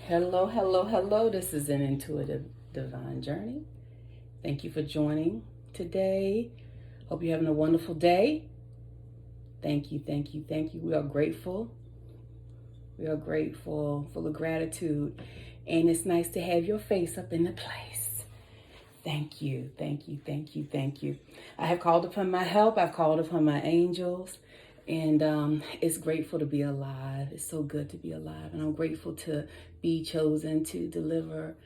Hello, hello, hello. This is an intuitive divine journey. Thank you for joining today. Hope you're having a wonderful day. Thank you, thank you, thank you. We are grateful. We are grateful, full of gratitude. And it's nice to have your face up in the place. Thank you, thank you, thank you, thank you. I have called upon my help. I've called upon my angels. And it's grateful to be alive. It's so good to be alive. And I'm grateful to be chosen to deliver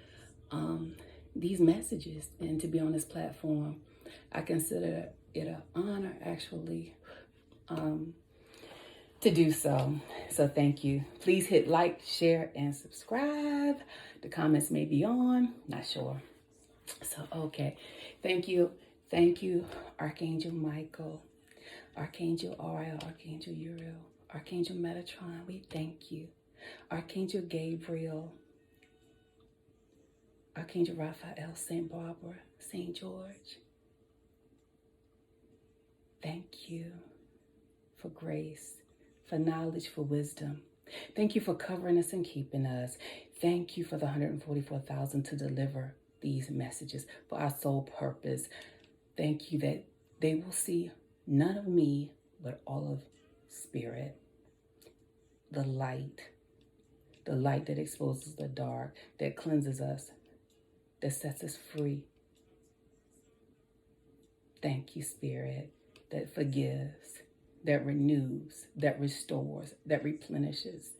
these messages and to be on this platform. I consider it an honor, actually, to do so. So thank you. Please hit like, share, and subscribe. The comments may be on. Not sure. So, okay. Thank you. Thank you, Archangel Michael. Archangel Ariel, Archangel Uriel, Archangel Metatron, we thank you. Archangel Gabriel, Archangel Raphael, Saint Barbara, Saint George. Thank you for grace, for knowledge, for wisdom. Thank you for covering us and keeping us. Thank you for the 144,000 to deliver these messages for our sole purpose. Thank you that they will see none of me, but all of spirit. The light that exposes the dark, that cleanses us, that sets us free. Thank you, Spirit, that forgives, that renews, that restores, that replenishes.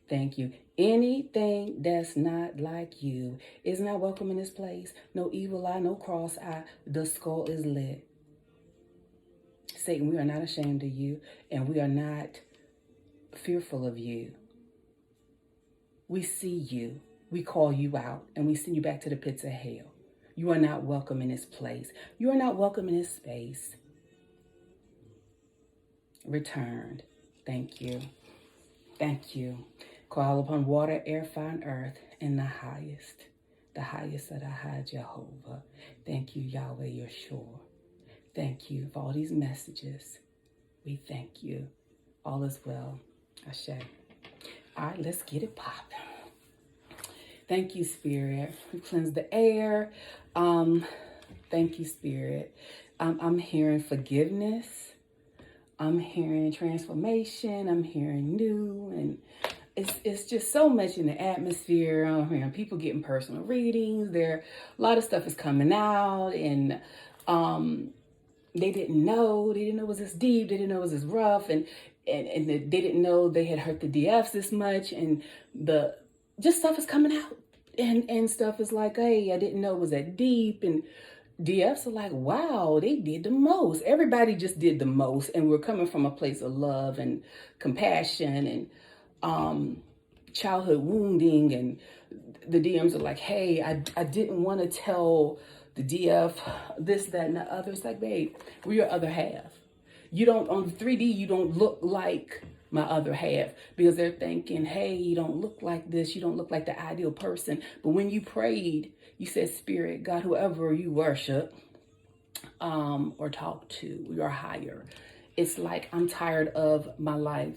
Thank you. Anything that's not like you is not welcome in this place. No evil eye, no cross eye. The skull is lit. Satan, we are not ashamed of you, and we are not fearful of you. We see you, we call you out, and we send you back to the pits of hell. You are not welcome in this place. You are not welcome in this space. Returned. Thank you. Thank you. Call upon water, air, fire, and earth, and the highest of the high Jehovah. Thank you, Yahweh, you're sure. Thank you for all these messages. We thank you. All is well. Ashe. All right, let's get it popping. Thank you, Spirit. We cleanse the air. Thank you, Spirit. I'm hearing forgiveness. I'm hearing transformation. I'm hearing new. And it's just so much in the atmosphere. I'm hearing people getting personal readings. A lot of stuff is coming out. And they didn't know it was this deep, they didn't know it was this rough, and they didn't know they had hurt the DFs this much, and just stuff is coming out, and stuff is like, hey, I didn't know it was that deep, and DFs are like, wow, they did the most. Everybody just did the most, and we're coming from a place of love and compassion and childhood wounding, and the DMs are like, hey, I didn't want to tell the DF, this, that, and the other. It's like, babe, we're your other half. You don't, on 3D, you don't look like my other half, because they're thinking, hey, you don't look like this. You don't look like the ideal person. But when you prayed, you said, Spirit, God, whoever you worship or talk to, you're higher. It's like, I'm tired of my life.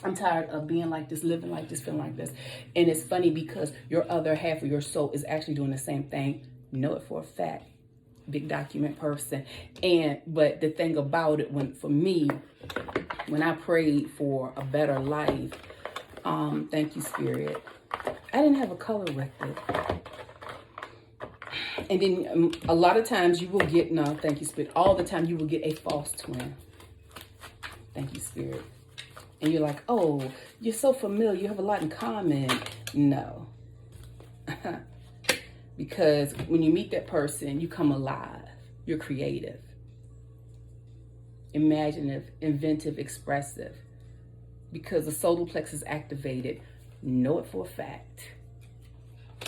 I'm tired of being like this, living like this, feeling like this. And it's funny because your other half of your soul is actually doing the same thing. You know it for a fact. Big document person. But the thing about it, when I prayed for a better life, thank you, Spirit, I didn't have a color with it. And then a lot of times you will get, no, thank you, Spirit, all the time you will get a false twin. Thank you, Spirit. And you're like, oh, you're so familiar. You have a lot in common. No. Because when you meet that person, you come alive. You're creative, imaginative, inventive, expressive. Because the solar plexus is activated. Know it for a fact.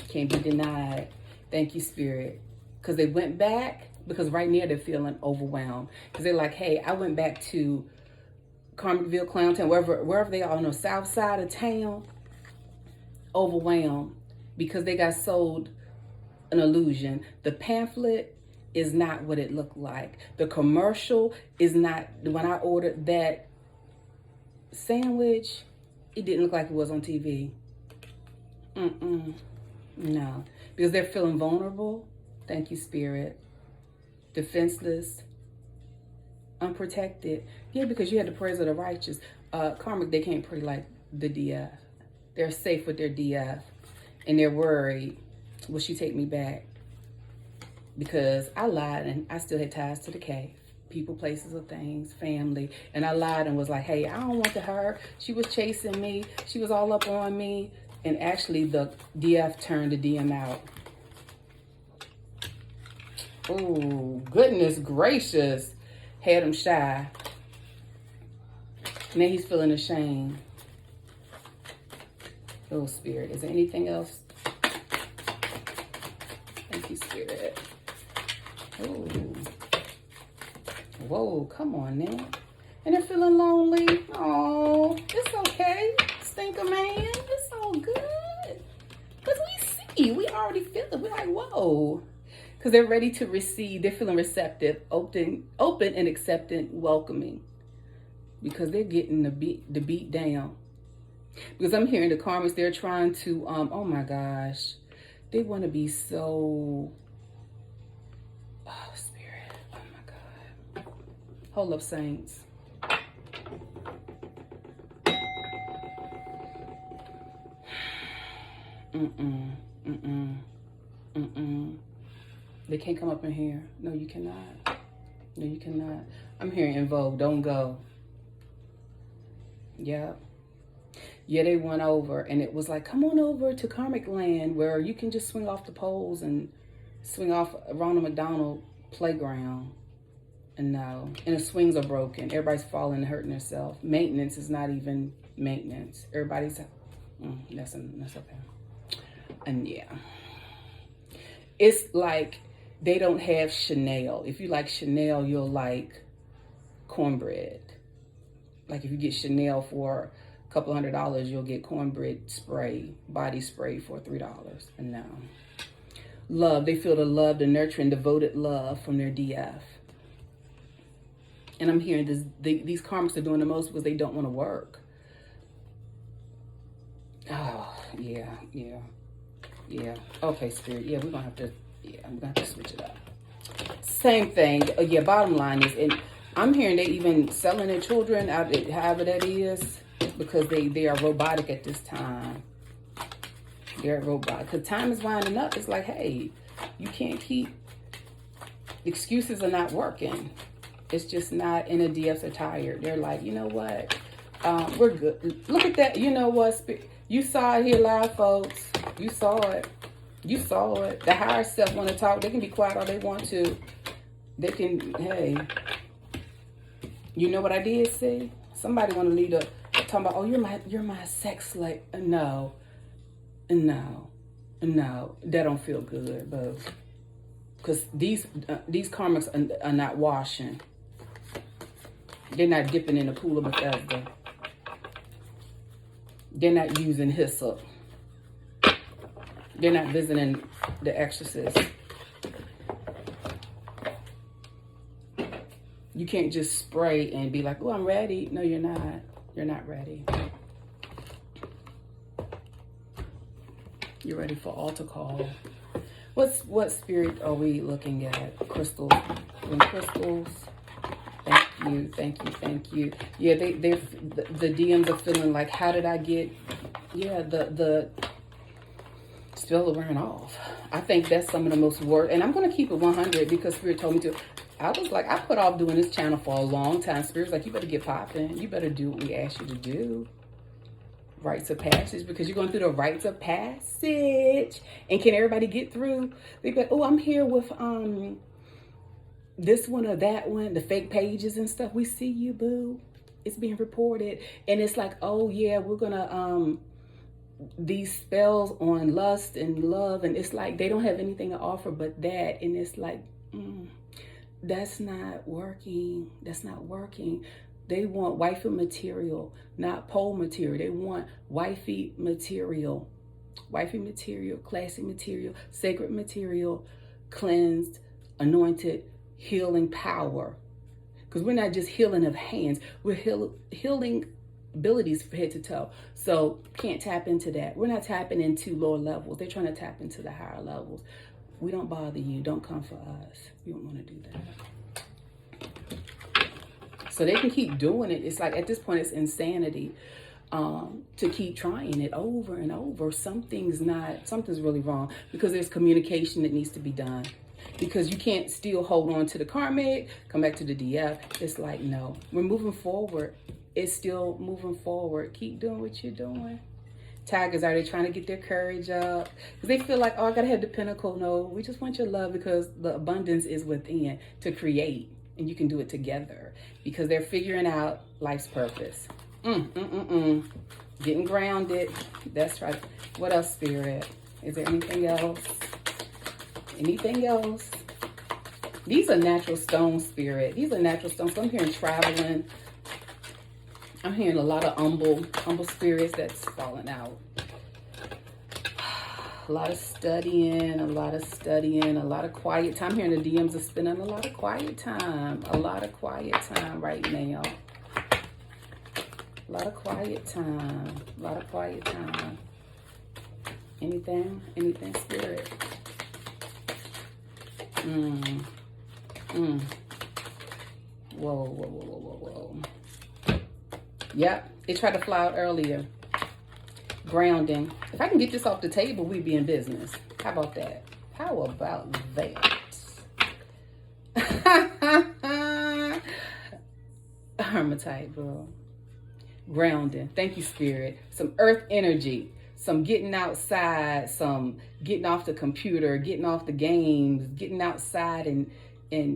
Can't be denied. Thank you, Spirit. Because they went back, because right now they're feeling overwhelmed. Because they're like, hey, I went back to Carmenville, Clowntown, wherever they are on the south side of town, overwhelmed because they got sold an illusion. The pamphlet is not what it looked like. The commercial is not. When I ordered that sandwich, It didn't look like it was on TV. No. Because they're feeling vulnerable. Thank you, Spirit. Defenseless. Unprotected. Yeah, because you had the prayers of the righteous. Karmic, they can't pray like the DF. They're safe with their DF. And they're worried. Will she take me back? Because I lied and I still had ties to the cave. People, places, or things, family. And I lied and was like, hey, I don't want to her. She was chasing me. She was all up on me. And actually the DF turned the DM out. Oh, goodness gracious. Had him shy. Now he's feeling ashamed. Oh, Spirit. Is there anything else? Thank you, Spirit. Oh. Whoa, come on now. And they're feeling lonely. Oh, it's okay. Stinker man. It's all good. Because we already feel it. We're like, whoa. Because they're ready to receive. They're feeling receptive, open and accepting, welcoming. Because they're getting the beat down. Because I'm hearing the karmics, they're trying to, oh my gosh. They want to be so, oh, Spirit. Oh my God. Hold up, saints. They can't come up in here. No, you cannot. No, you cannot. I'm hearing in vogue. Don't go. Yeah. Yeah, they went over and it was like, come on over to Karmic Land where you can just swing off the poles and swing off Ronald McDonald playground. And no. And the swings are broken. Everybody's falling and hurting themselves. Maintenance is not even maintenance. Everybody's, that's okay. And yeah. It's like they don't have Chanel. If you like Chanel, you'll like cornbread. Like if you get Chanel for a couple $100, you'll get cornbread spray, body spray for $3. And no. Love, they feel the love, the nurturing, devoted love from their DF. And I'm hearing this, these karmics are doing the most because they don't want to work. Oh, yeah. Okay, Spirit. Yeah, we're going to have to, I'm going to have to switch it up. Same thing. Yeah, bottom line is, and I'm hearing they even selling their children out, however that is, because they are robotic at this time. They're robotic. Because time is winding up. It's like, hey, you can't keep, excuses are not working. It's just not, and the DFs are tired. They're like, you know what? We're good. Look at that. You know what? You saw it here live, folks. You saw it. You saw it. The higher self want to talk. They can be quiet all they want to. They can, hey. You know what I did see? Somebody want to lead up talking about, oh, you're my sex slave. No. That don't feel good, but because these karmics are not washing. They're not dipping in the pool of Bethesda. They're not using hyssop. They're not visiting the exorcist. You can't just spray and be like, oh, I'm ready. No, you're not. You're not ready. You're ready for altar call. What spirit are we looking at? Crystals. Crystals. Thank you. Yeah, the DMs are feeling like, how did I get? Yeah, the spell are wearing off. I think that's some of the most work. And I'm gonna keep it 100 because Spirit told me to. I was like, I put off doing this channel for a long time. Spirit's like, you better get popping. You better do what we asked you to do. Rites of passage, because you're going through the rites of passage. And can everybody get through? They be like, oh, I'm here with this one or that one, the fake pages and stuff. We see you, boo. It's being reported. And it's like, oh yeah, we're gonna these spells on lust and love, and it's like they don't have anything to offer but that. And it's like, that's not working. That's not working. They want wifey material, not pole material. They want wifey material. Wifey material, classy material, sacred material, cleansed, anointed, healing power. Because we're not just healing of hands. We're healing abilities from head to toe. So can't tap into that. We're not tapping into lower levels. They're trying to tap into the higher levels. We don't bother you. Don't come for us. We don't want to do that. So they can keep doing it. It's like at this point, it's insanity to keep trying it over and over. Something's really wrong because there's communication that needs to be done. Because you can't still hold on to the karmic, come back to the DF. It's like, no, we're moving forward. It's still moving forward. Keep doing what you're doing. Tigers, are they trying to get their courage up? Because they feel like, oh, I got to have the pinnacle. No, we just want your love because the abundance is within to create. And you can do it together. Because they're figuring out life's purpose. Getting grounded. That's right. What else, Spirit? Is there anything else? Anything else? These are natural stones, Spirit. These are natural stones. So I'm hearing traveling. I'm hearing a lot of humble spirits that's falling out. A lot of studying, a lot of quiet time. I'm hearing the DMs are spending a lot of quiet time. A lot of quiet time right now. A lot of quiet time. A lot of quiet time. Anything, Spirit? Whoa. Yep, it tried to fly out earlier. Grounding. If I can get this off the table, we'd be in business. How about that? How about that? Hermitite, bro. Grounding. Thank you, Spirit. Some earth energy. Some getting outside. Some getting off the computer. Getting off the games. Getting outside and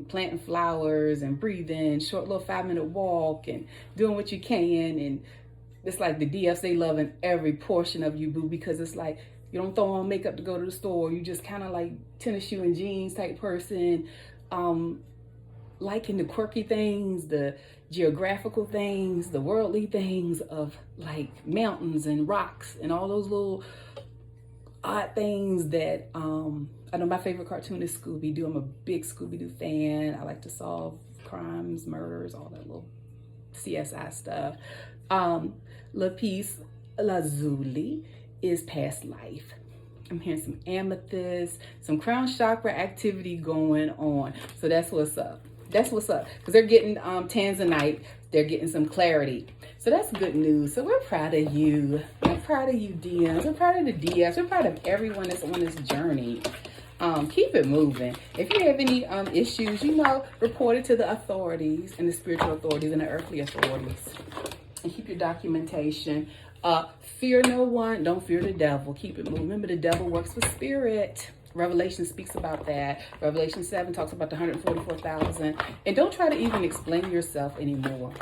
planting flowers and breathing. Short little 5-minute walk and doing what you can. And it's like the DFs, they loving every portion of you, boo, because it's like you don't throw on makeup to go to the store. You just kind of like tennis shoe and jeans type person. Liking the quirky things, the geographical things, the worldly things of like mountains and rocks and all those little odd things that I know my favorite cartoon is Scooby-Doo. I'm a big Scooby-Doo fan. I like to solve crimes, murders, all that little CSI stuff. Lapis Lazuli is past life. I'm hearing some amethyst, some crown chakra activity going on. So that's what's up. That's what's up. Because they're getting tanzanite. They're getting some clarity. So that's good news. So we're proud of you. We're proud of you, DMs. We're proud of the DS. We're proud of everyone that's on this journey. Keep it moving. If you have any issues, report it to the authorities and the spiritual authorities and the earthly authorities. And keep your documentation. Fear no one. Don't fear the devil. Keep it moving. Remember, the devil works with spirit. Revelation speaks about that. Revelation 7 talks about the 144,000. And don't try to even explain yourself anymore.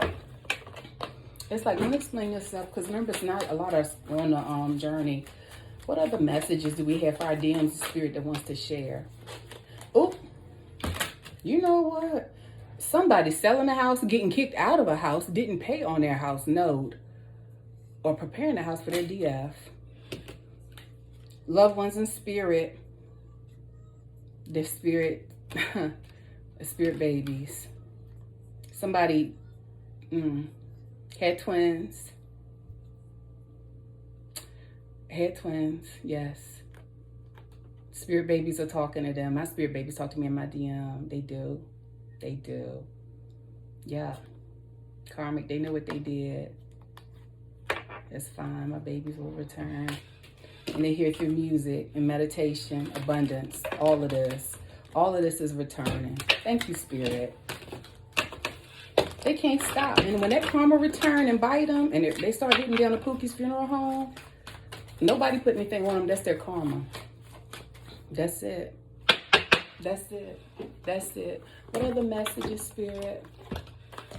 It's like, don't explain yourself, because remember, it's not a lot of us on the journey. What other messages do we have for our DMs spirit that wants to share? Oh, you know what? Somebody selling a house, getting kicked out of a house, didn't pay on their house node, or preparing the house for their DF. Loved ones in spirit. Their spirit, spirit babies. Somebody had twins. Had twins, yes. Spirit babies are talking to them. My spirit babies talk to me in my DM. They do. They do. Yeah. Karmic, they know what they did. It's fine. My babies will return. And they hear through music and meditation, abundance, all of this. All of this is returning. Thank you, Spirit. They can't stop. And when that karma return and bite them, and they start hitting down to Pookie's funeral home, nobody put anything on them. That's their karma. That's it. That's it. That's it. What other messages, Spirit?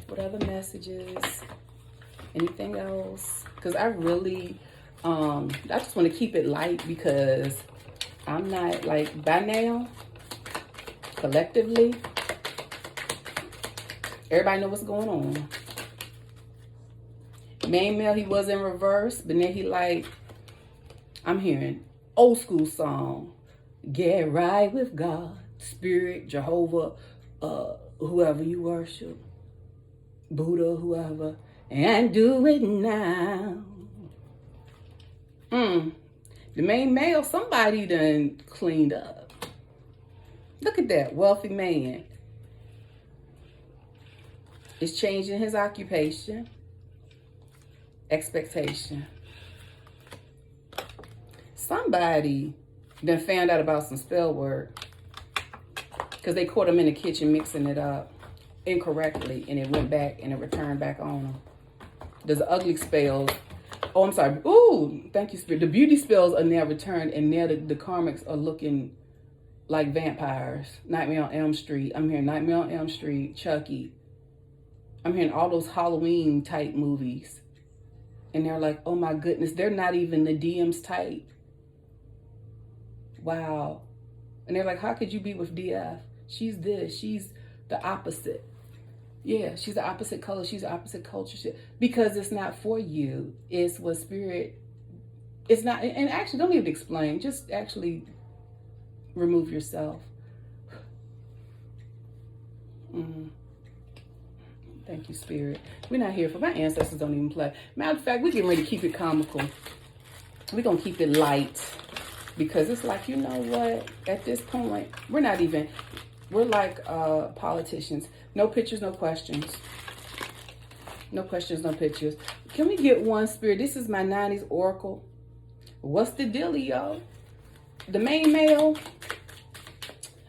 What other messages? Anything else? Because I really... I just want to keep it light because I'm not, like, by now, collectively, everybody know what's going on. Main male, he was in reverse, but then he like, I'm hearing old school song, get right with God, Spirit, Jehovah, whoever you worship, Buddha, whoever. and do it now. The main male, somebody done cleaned up. Look at that, wealthy man. Is changing his occupation, expectation. Somebody done found out about some spell work because they caught him in the kitchen mixing it up incorrectly, and it went back and it returned back on him. There's ugly spells. Oh, I'm sorry. Ooh, thank you, Spirit. The beauty spells are now returned, and now the karmics are looking like vampires. Nightmare on Elm Street. I'm hearing Nightmare on Elm Street, Chucky. I'm hearing all those Halloween type movies. And they're like, oh my goodness, they're not even the DM's type. Wow. And they're like, how could you be with DF? She's this, she's the opposite. Yeah, she's the opposite color, she's the opposite culture. Because it's not for you. It's what spirit, it's not, and actually don't even explain, just actually remove yourself. Thank you, Spirit. We're not here for, my ancestors don't even play. Matter of fact, we're getting ready to keep it comical. We're going to keep it light. Because it's like, you know what? At this point, we're not even, we're like politicians. No pictures, no questions. No questions, no pictures. Can we get one, Spirit? This is my 90s oracle. What's the dealio? The main male.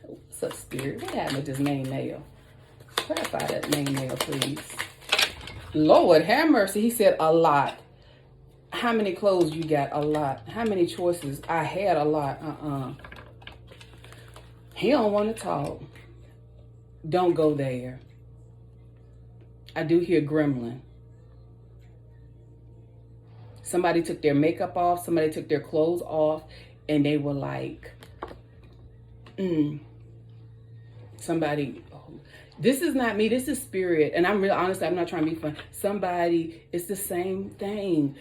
What's up, Spirit? What happened with this main male? Clarify that main male, please. Lord, have mercy. He said a lot. How many clothes you got? A lot. How many choices? I had a lot. He don't want to talk. Don't go there. I do hear gremlin. Somebody took their makeup off. Somebody took their clothes off. And they were like, somebody... This is not me. This is spirit. And I'm real honest. I'm not trying to be fun. Somebody, it's the same thing.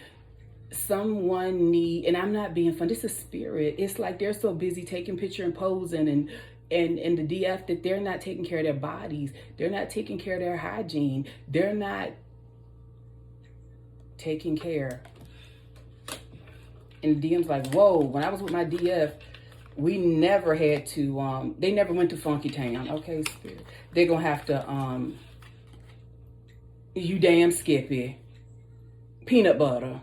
Someone need, and I'm not being fun. This is spirit. It's like they're so busy taking picture and posing and the DF that they're not taking care of their bodies. They're not taking care of their hygiene. They're not taking care. And the DM's like, whoa, when I was with my DF, we never had to, they never went to Funky Town. Okay, Spirit. They're going to have to, you damn Skippy. Peanut butter.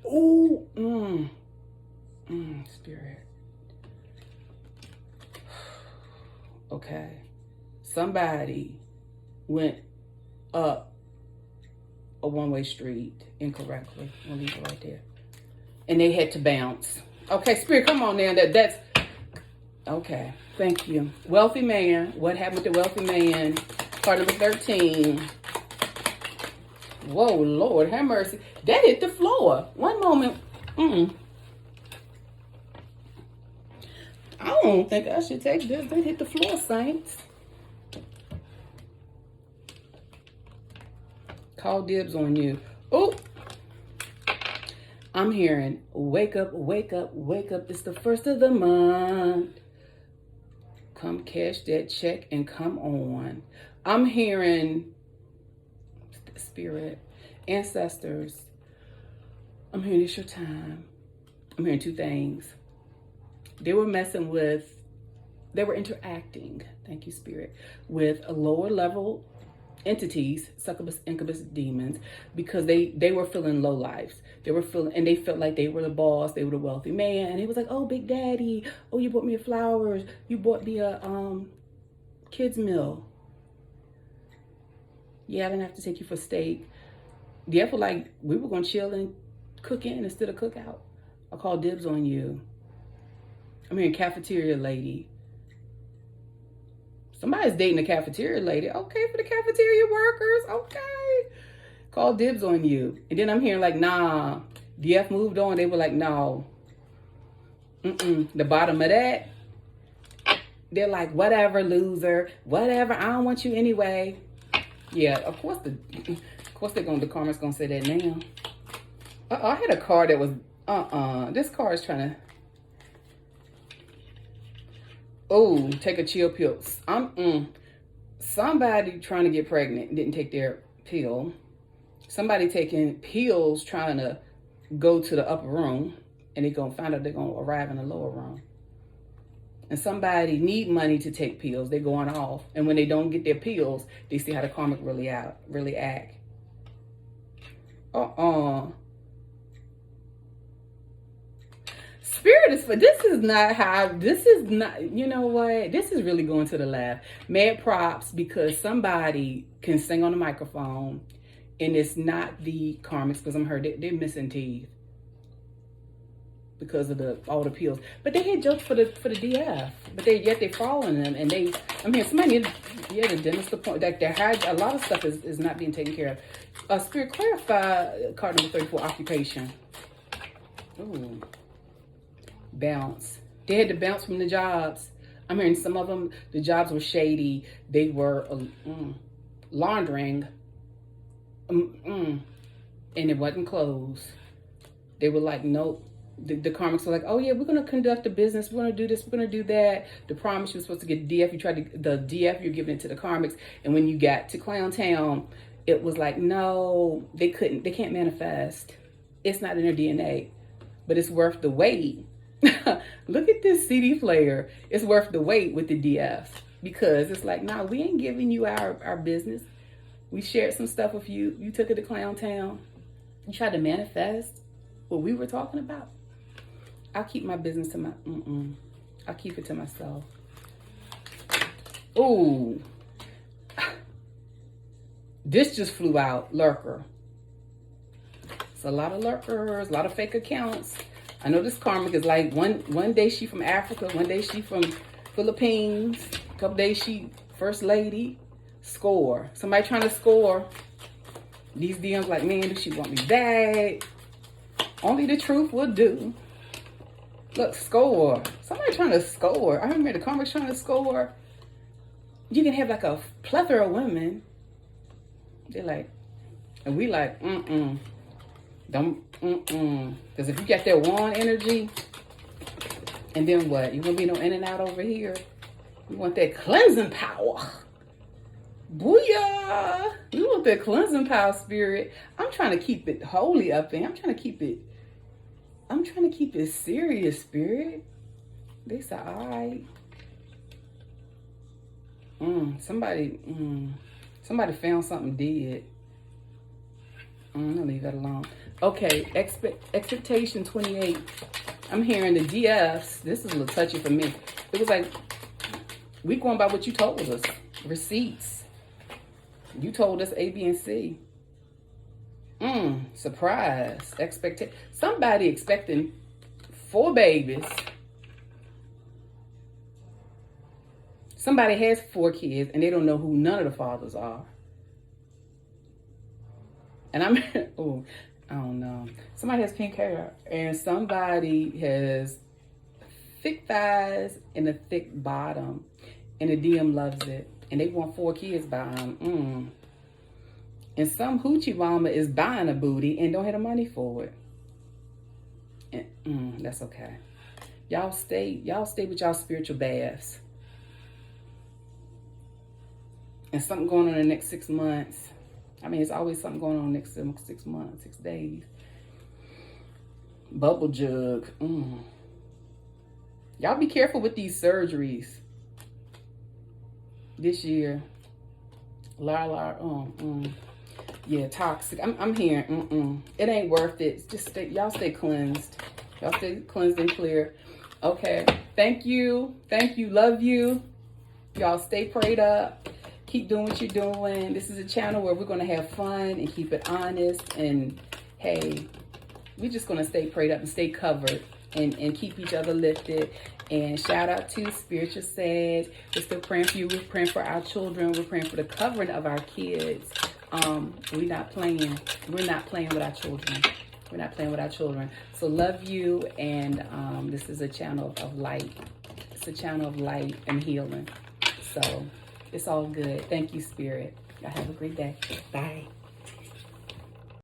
Ooh, Spirit. Okay. Somebody went up a one-way street incorrectly. I'll leave it right there. And they had to bounce. Okay, Spirit, come on now. That's okay. Thank you. Wealthy man. What happened with the wealthy man? Card number 13. Whoa, Lord, have mercy. That hit the floor. One moment. I don't think I should take this. That hit the floor, saints. Call dibs on you. Oh. I'm hearing, wake up, wake up, wake up. It's the first of the month. Come cash that check and come on. I'm hearing spirit, ancestors. I'm hearing it's your time. I'm hearing two things. They were messing with, they were interacting, thank you, Spirit, with a lower level entities, succubus, incubus, demons, because they were feeling low lives. They were feeling, and they felt like they were the boss, they were the wealthy man. And he was like, oh, Big Daddy, oh, you bought me flowers, you bought me a kids meal. Yeah, I didn't have to take you for steak. Yeah, I feel like we were gonna chill and cook in instead of cook out. I call dibs on you. I'm hearing cafeteria lady. Somebody's dating a cafeteria lady. Okay, for the cafeteria workers. Okay. Call dibs on you. And then I'm hearing like, nah. DF moved on. They were like, no. The bottom of that, they're like, whatever, loser. Whatever. I don't want you anyway. Yeah, of course the karma's gonna say that now. I had a card that was, this card is trying to, oh, take a chill pill. Somebody trying to get pregnant didn't take their pill. Somebody taking pills trying to go to the upper room, and they're going to find out they're going to arrive in the lower room. And somebody need money to take pills. They're going off. And when they don't get their pills, they see how the karmic really act. Spirit is for this is not, you know what? This is really going to the left. Mad props, because somebody can sing on the microphone and it's not the karmics, because I'm heard they're missing teeth because of all the pills. But they had jokes for the DF. But yet they're following them, and I'm hearing somebody the dentist appointment, like their hair, a lot of stuff is not being taken care of. Spirit, clarify card number 34, occupation. Ooh. Bounce. They had to bounce from the jobs. I'm hearing some of them, the jobs were shady. They were laundering. And it wasn't closed. They were like, nope. The karmics were like, oh yeah, we're going to conduct a business. We're going to do this. We're going to do that. The promise you were supposed to get DF. You tried to, the DF, you're giving it to the karmics. And when you got to Clown Town, it was like, no, they can't manifest. It's not in their DNA, but it's worth the wait. Look at this CD player. It's worth the wait with the DF, because it's like, nah, we ain't giving you our business. We shared some stuff with you. You took it to Clown Town. You tried to manifest what we were talking about. I'll keep my business to I'll keep it to myself. Ooh. This just flew out. Lurker. It's a lot of lurkers, a lot of fake accounts. I know this karmic is like one day she from Africa, one day she from Philippines, a couple days she first lady. Score. Somebody trying to score. These DMs like, man, does she want me back? Only the truth will do. Look, score. Somebody trying to score. I remember the karmic trying to score. You can have like a plethora of women. They're like, and we like, don't, because if you got that wand energy, and then what? You gonna be no in and out over here? You want that cleansing power. Booyah! You want that cleansing power, spirit. I'm trying to keep it holy up there. I'm trying to keep it serious, spirit. They said, all right. Somebody found something dead. I'm gonna leave that alone. Okay, expectation 28. I'm hearing the DFs. This is a little touchy for me. It was like, we going by what you told us. Receipts. You told us A, B, and C. Surprise. Somebody expecting 4 babies. Somebody has 4 kids and they don't know who none of the fathers are. And I don't know. Somebody has pink hair and somebody has thick thighs and a thick bottom, and the DM loves it. And they want 4 kids by them. And some hoochie mama is buying a booty and don't have the money for it. And, that's okay. Y'all stay with y'all spiritual baths. And something going on in the next 6 months. I mean, it's always something going on next 6 months, 6 days. Bubble jug. Y'all be careful with these surgeries this year. Yeah, toxic. I'm hearing, it ain't worth it. Just y'all stay cleansed. Y'all stay cleansed and clear. Okay. Thank you. Love you. Y'all stay prayed up. Keep doing what you're doing. This is a channel where we're going to have fun and keep it honest. And hey, we're just going to stay prayed up and stay covered and keep each other lifted. And shout out to Spiritual Sage. We're still praying for you. We're praying for our children. We're praying for the covering of our kids. We're not playing. We're not playing with our children. We're not playing with our children. So love you. And this is a channel of light. It's a channel of light and healing. So it's all good. Thank you, Spirit. Y'all have a great day. Bye.